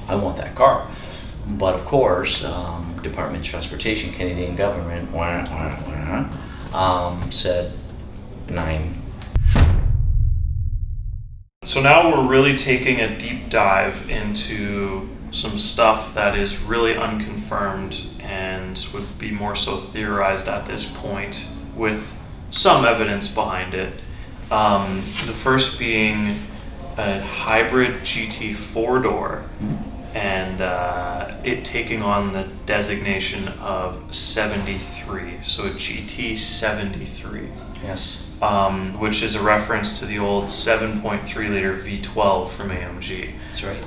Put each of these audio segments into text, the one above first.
I want that car. But of course, Department of Transportation, Canadian government, said 9. So now we're really taking a deep dive into some stuff that is really unconfirmed and would be more so theorized at this point with some evidence behind it. The first being a hybrid GT 4-door and it taking on the designation of 73, so a GT 73. Yes. Which is a reference to the old 7.3 liter V12 from AMG. That's right.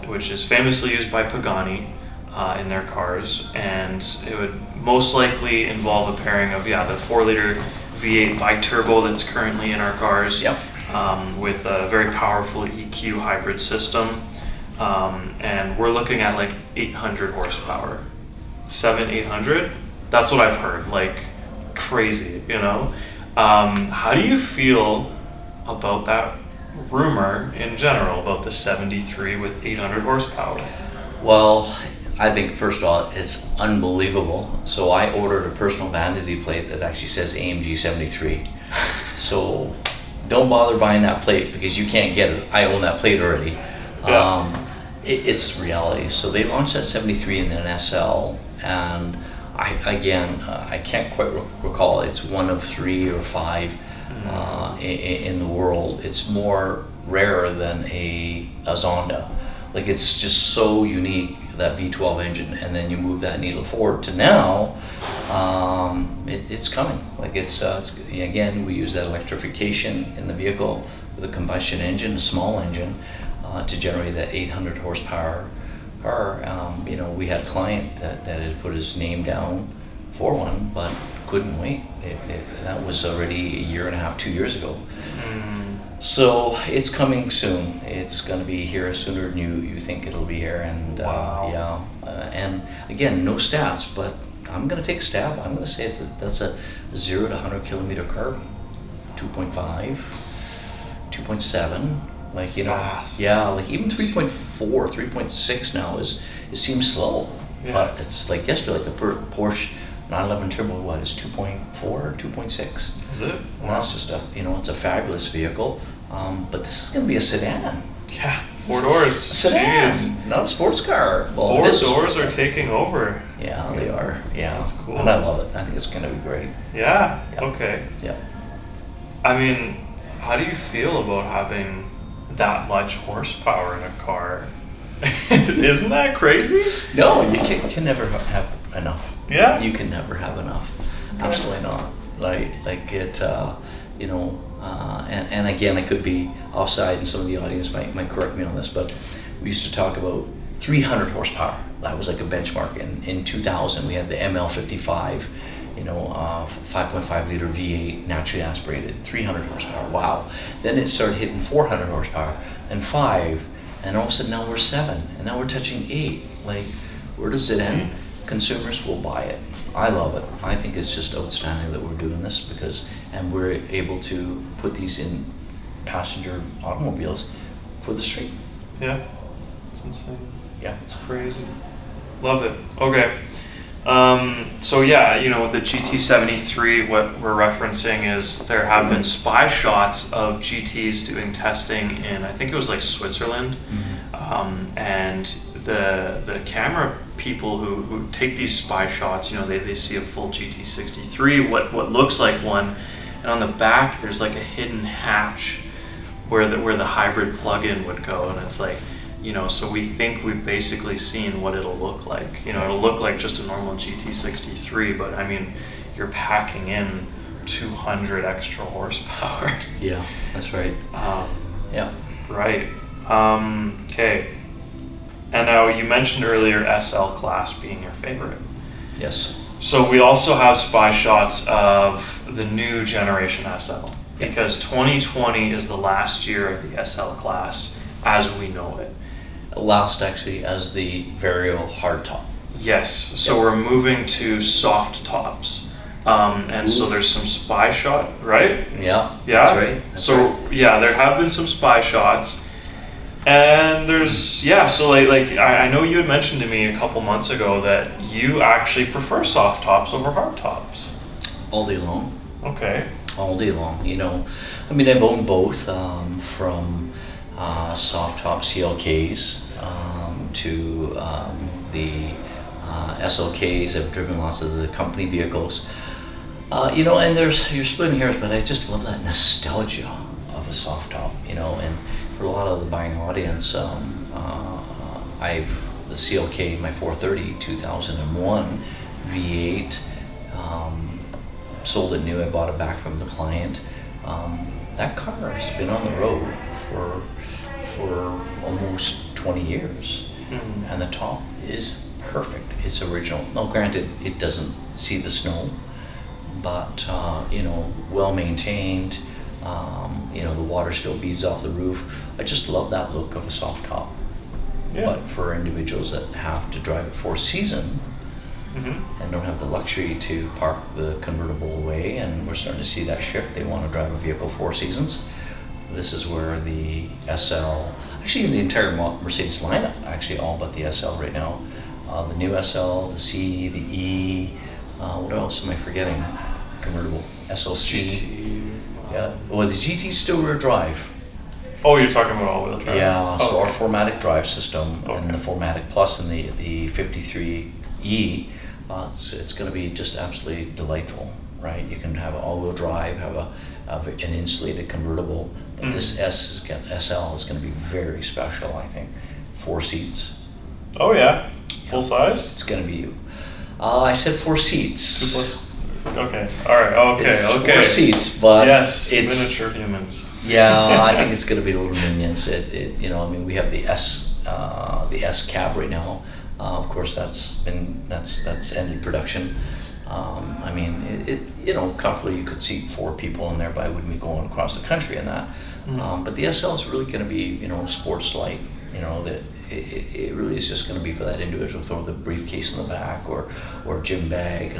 Which is famously used by Pagani in their cars, and it would most likely involve a pairing of the 4-liter V8 bi-turbo that's currently in our cars. Yep. With a very powerful EQ hybrid system, and we're looking at like 800 horsepower, 800. That's what I've heard, like crazy, you know. How do you feel about that rumor in general about the 73 with 800 horsepower? Well, I think first of all, it's unbelievable. So I ordered a personal vanity plate that actually says AMG 73. So don't bother buying that plate because you can't get it. I own that plate already. Yeah. It's reality. So they launched that 73 and then an SL, and I can't quite recall. It's one of 3 or 5 in the world. It's more rare than a Zonda. Like, it's just so unique, that V12 engine, and then you move that needle forward to now, it's coming. Like, it's again, we use that electrification in the vehicle with a combustion engine, a small engine, to generate that 800 horsepower car. You know, we had a client that had put his name down for one, but couldn't wait. That was already a year and a half, 2 years ago. So it's coming soon. It's going to be here sooner than you think it'll be here. And wow. And again, no stats, but I'm going to take a stab. I'm going to say that's a 0 to 100 kilometer car, 2.5, 2.7. Like, that's you know, fast. Yeah, like even 3.4, 3.6 now it seems slow. Yeah. But it's like yesterday, like a Porsche 911 Turbo, what is 2.4 or 2.6? Is it? And Wow. that's just it's a fabulous vehicle. But this is going to be a sedan. Yeah, 4 doors. A sedan, Jeez. not a sports car. Well, 4 it is a doors sports are car. taking over. Yeah, they are. Yeah, That's cool. And I love it. I think it's going to be great. Yeah. Yeah. Okay. Yeah. I mean, how do you feel about having that much horsepower in a car? Isn't that crazy? No, you can never have enough. Yeah. You can never have enough. Absolutely not. Like it, and again, I could be offside, and some of the audience might correct me on this, but we used to talk about 300 horsepower. That was like a benchmark. In 2000, we had the ML55, 5.5 liter V8, naturally aspirated, 300 horsepower. Wow. Then it started hitting 400 horsepower, and 5, and all of a sudden now we're 7, and now we're touching 8. Like, where does it end? Consumers will buy it. I love it. I think it's just outstanding that we're doing this and we're able to put these in passenger automobiles for the street. Yeah. It's insane. Yeah. It's crazy. Love it. Okay. So yeah, with the GT73, what we're referencing is there have been spy shots of GTs doing testing in, I think it was like Switzerland, and the camera people who take these spy shots, they see a full GT63, what looks like one, and on the back there's like a hidden hatch where the hybrid plug-in would go, and it's like, so we think we've basically seen what it'll look like. It'll look like just a normal GT63, but I mean, you're packing in 200 extra horsepower. Yeah, that's right. Yeah. Right. Okay. And now you mentioned earlier SL class being your favorite. Yes. So we also have spy shots of the new generation SL, because 2020 is the last year of the SL class as we know it. Last actually as the Vario hardtop. Yes, so we're moving to soft tops. And so there's some spy shot, right? Yeah, Yeah. that's right. That's right. Yeah, there have been some spy shots. And there's, yeah, so like I know you had mentioned to me a couple months ago that you actually prefer soft tops over hard tops. All day long. Okay. All day long, you know. I mean, I've owned both, from soft top CLKs to the SLKs. I've driven lots of the company vehicles. You know, and you're splitting hairs, but I just love that nostalgia of a soft top, you know. And for a lot of the buying audience, the CLK, my 430 2001 V8, sold it new. I bought it back from the client. That car has been on the road for almost 20 years, and the top is perfect. It's original. Now, granted, it doesn't see the snow, but you know, well maintained. You know, the water still beads off the roof. I just love that look of a soft top. Yeah. But for individuals that have to drive it for a season, and don't have the luxury to park the convertible away, and we're starting to see that shift. They want to drive a vehicle 4 seasons. This is where the SL, actually the entire Mercedes lineup, actually all but the SL right now, the new SL, the C, the E, what else am I forgetting? Convertible, SLC. GT. Yeah, well, the GT's still rear drive. Oh, you're talking about all-wheel drive? Yeah, so okay. our 4MATIC drive system, and the 4MATIC Plus and the 53E, it's going to be just absolutely delightful, right? You can have an all-wheel drive, have an insulated convertible, but this SL is going to be very special, I think. 4 seats. Oh yeah, full size? It's going to be, I said 4 seats. 2 plus. Okay. All right. Okay. It's okay. 4 seats, but yes, it's miniature humans. Yeah, I think it's going to be little minions. You know, I mean, we have the S cab right now. Of course, that's ended production. I mean, you know, comfortably you could seat 4 people in there, but I wouldn't be going across the country in that. But the SL is really going to be, you know, sports light. You know, that it really is just going to be for that individual. Throw the briefcase in the back or gym bag.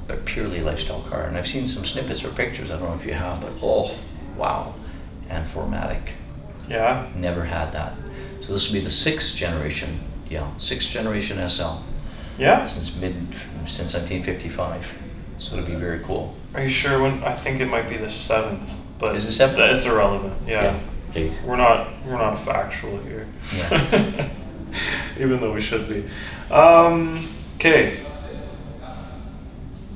But purely lifestyle car. And I've seen some snippets or pictures. I don't know if you have, but oh, wow! And 4MATIC. Yeah. Never had that. So this will be the 6th generation. Yeah, 6th generation SL. Yeah. Since 1955. So it'll be very cool. Are you sure? I think it might be the 7th, but is it 7th? It's irrelevant. Yeah. Okay. We're not factual here. Yeah. Even though we should be. Okay.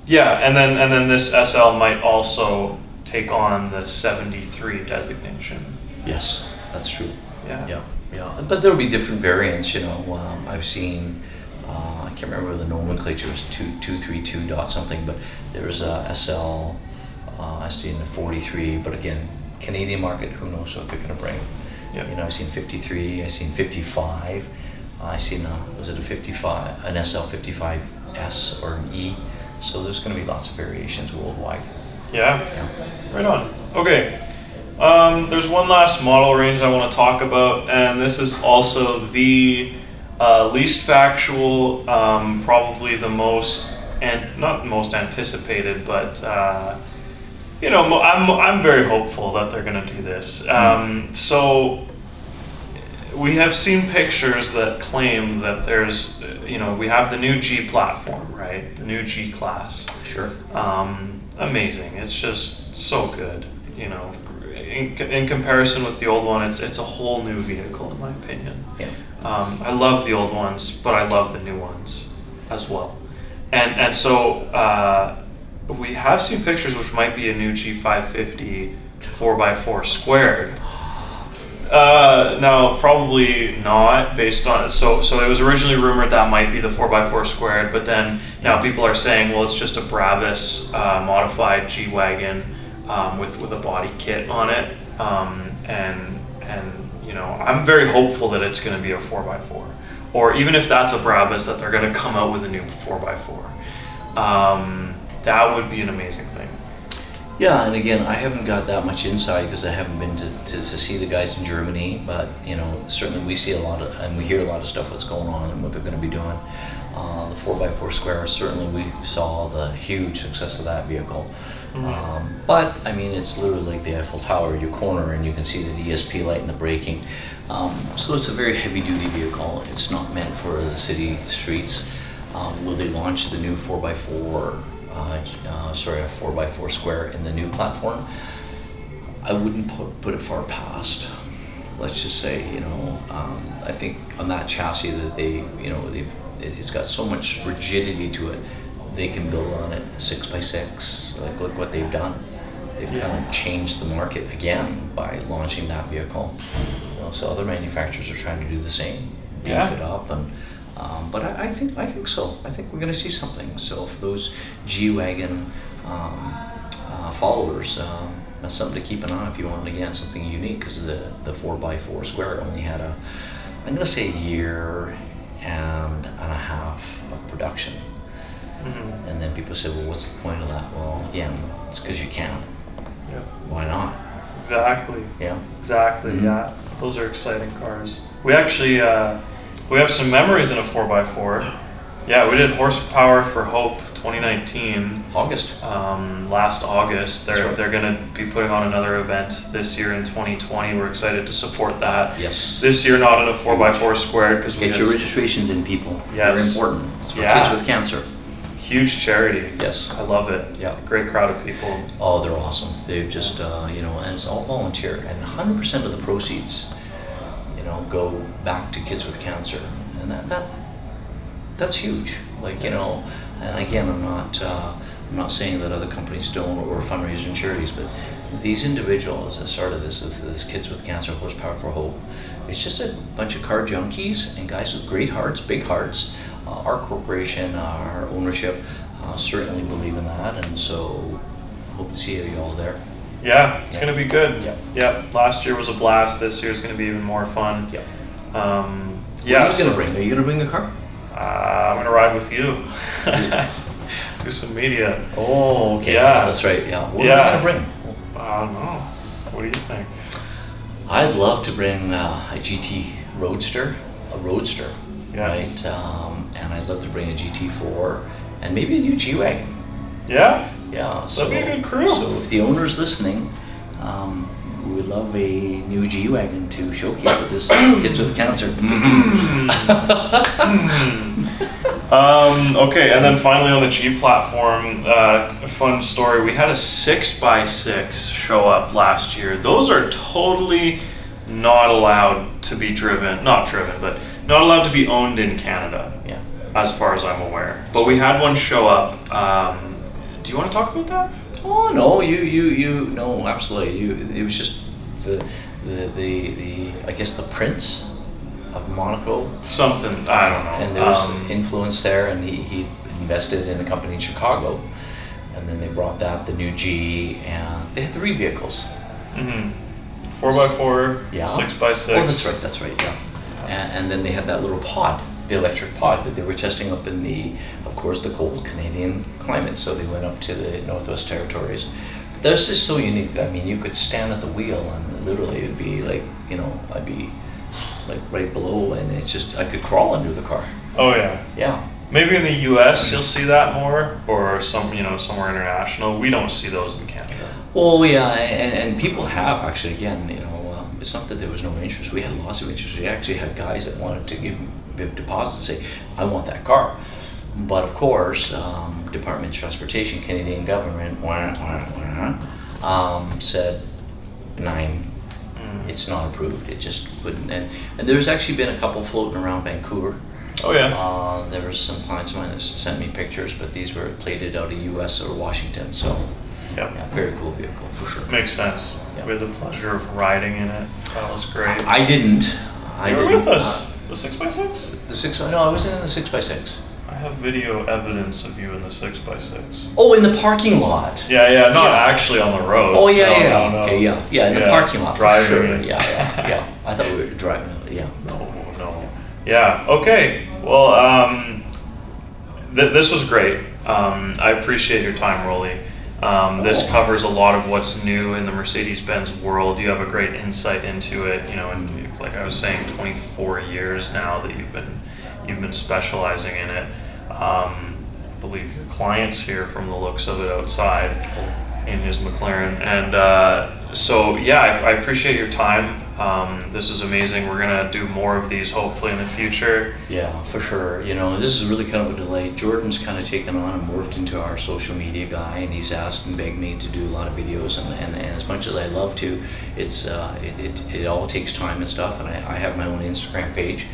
Yeah, and then this SL might also take on the 73 designation. Yes, that's true. Yeah. Yeah. But there'll be different variants, you know. I've seen, I can't remember the nomenclature, it was 232 dot something, but there was a SL, I seen the 43, but again, Canadian market, who knows what they're going to bring. Yeah. You know, I've seen 53, I've seen 55, I seen, was it a 55, an SL 55S or an E? So there's going to be lots of variations worldwide. Yeah. Right on. Okay. There's one last model range I want to talk about, and this is also the least factual, probably the most, and not most anticipated, but you know, I'm very hopeful that they're going to do this. So we have seen pictures that claim that there's, you know, we have the new G platform, right? The new G class. Sure. Amazing. It's just so good. You know, in comparison with the old one, it's a whole new vehicle in my opinion. Yeah. I love the old ones, but I love the new ones as well. And so we have seen pictures which might be a new G550 4x4 squared. No, probably not, based on so it was originally rumored that might be the 4x4 squared, but then now people are saying, well, it's just a Brabus modified G-Wagon with a body kit on it, and you know, I'm very hopeful that it's going to be a 4x4, or even if that's a Brabus, that they're going to come out with a new 4x4. That would be an amazing thing. Yeah, and again, I haven't got that much insight because I haven't been to see the guys in Germany, but you know, certainly we see a lot of, and we hear a lot of stuff what's going on and what they're going to be doing. The 4x4 Square, certainly we saw the huge success of that vehicle. But I mean, it's literally like the Eiffel Tower. You corner and you can see the ESP light and the braking. So it's a very heavy-duty vehicle. It's not meant for the city streets. Will they launch the new 4x4? A 4x4 Square in the new platform? I wouldn't put it far past. Let's just say, I think on that chassis that it's got so much rigidity to it, they can build on it 6x6. Like, look what they've done. They've kind of changed the market again by launching that vehicle. So other manufacturers are trying to do the same, beef it up, and but I think so. I think we're going to see something. So for those G-Wagon followers, that's something to keep an eye on if you want, again, something unique, because the 4x4 Square only had I'm going to say a year and a half of production. And then people say, well, what's the point of that? Well, again, it's because you can. Yeah. Why not? Exactly. Yeah. Exactly. Yeah. Those are exciting cars. We actually we have some memories in a 4x4. Yeah, we did Horsepower4Hope 2019. August. Last August. They're right. They're going to be putting on another event this year in 2020. We're excited to support that. Yes. This year, not in a 4x4 Squared, because we Get your registrations in, people. Yes. Very important. It's for kids with cancer. Huge charity. Yes. I love it. Yeah. Great crowd of people. Oh, they're awesome. They've just, and it's all volunteer, and 100% of the proceeds, go back to kids with cancer, and that's huge. Like, and again, I'm not saying that other companies don't, or fundraising charities, but these individuals that started this Kids with Cancer Horsepower4Hope, it's just a bunch of car junkies and guys with great hearts, big hearts. Our corporation, our ownership, certainly believe in that, and so hope to see you all there. Yeah, it's going to be good. Yeah. Yeah. Last year was a blast. This year's going to be even more fun. Yeah. Yeah. What are you going to bring? Are you going to bring the car? I'm going to ride with you. Do some media. Oh, okay. Yeah. That's right. Yeah. What are you going to bring? I don't know. What do you think? I'd love to bring a GT Roadster, Yes. right? And I'd love to bring a GT4 and maybe a new G-Wagon. Yeah? Yeah. That'd be a good crew. So if the owner's listening, we would love a new G-Wagon to showcase at this Kids with Cancer. Okay, and then finally on the G platform, a fun story. We had a 6x6 show up last year. Those are totally not allowed to be but not allowed to be owned in Canada. Yeah. As far as I'm aware. But we had one show up. Do you want to talk about that? Oh no, no, absolutely. It was just the I guess the Prince of Monaco. Something, I don't know. And there was influence there, and he invested in a company in Chicago, and then they brought the new G, and they had 3 vehicles. 4x4, yeah. 6x6. Oh, that's right, yeah. And then they had that little pod, the electric pod that they were testing up in of course, the cold Canadian climate. So they went up to the Northwest Territories. But that's just so unique. I mean, you could stand at the wheel and literally it'd be like, I'd be like right below, and it's just, I could crawl under the car. Oh yeah. Yeah. Maybe in the U.S. you'll see that more, or somewhere international. We don't see those in Canada. Well, yeah, and people have actually, again, it's not that there was no interest. We had lots of interest. We actually had guys that wanted to give deposits and say, I want that car. But of course, Department of Transportation, Canadian government, said 9. It's not approved. It just couldn't. And there's actually been a couple floating around Vancouver. Oh yeah. There was some clients of mine that sent me pictures, but these were plated out of U.S. or Washington. So yeah, very cool vehicle for sure. Makes sense. Yeah. We had the pleasure of riding in it. That was great. I didn't. You were with us. The 6x6? The 6. No, I wasn't in the 6x6. I have video evidence of you in the 6x6. Oh, in the parking lot. Yeah, not actually on the road. Oh yeah. No. Okay, yeah, in the parking lot. Driving. For sure. Yeah. I thought we were driving. Yeah. No. Yeah. Okay. Well, this was great. I appreciate your time, Rollie. This covers a lot of what's new in the Mercedes-Benz world. You have a great insight into it. And like I was saying, 24 years now that you've been specializing in it. I believe your client's here from the looks of it outside in his McLaren. And so yeah, I appreciate your time. This is amazing. We're gonna do more of these hopefully in the future. Yeah, for sure. You know, this is really kind of a delight. Jordan's kind of taken on and morphed into our social media guy, and he's asked and begged me to do a lot of videos. And as much as I love to, it all takes time and stuff. And I have my own Instagram page.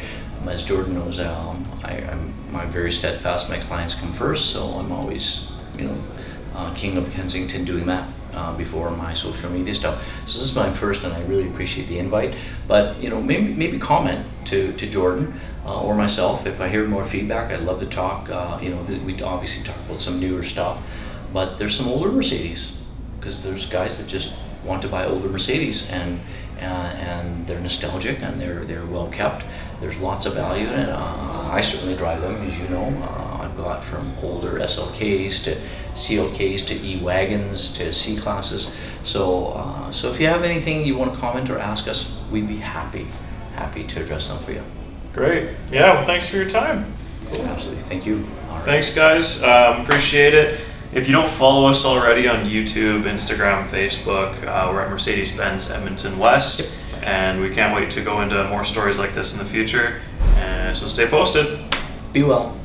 As Jordan knows, I'm very steadfast. My clients come first, so I'm always, King of Kensington doing that before my social media stuff. So this is my first, and I really appreciate the invite. But maybe comment to Jordan or myself if I hear more feedback. I'd love to talk. We obviously talk about some newer stuff, but there's some older Mercedes, because there's guys that just want to buy older Mercedes, and they're nostalgic and they're well kept. There's lots of value in it. I certainly drive them, as you know. I've got from older SLKs to CLKs to E-Wagons to C-Classes. So if you have anything you want to comment or ask us, we'd be happy to address them for you. Great. Yeah, well, thanks for your time. Cool. Absolutely. Thank you. All right. Thanks, guys. Appreciate it. If you don't follow us already on YouTube, Instagram, Facebook, we're at Mercedes-Benz Edmonton West. Yep. And we can't wait to go into more stories like this in the future. And so stay posted. Be well.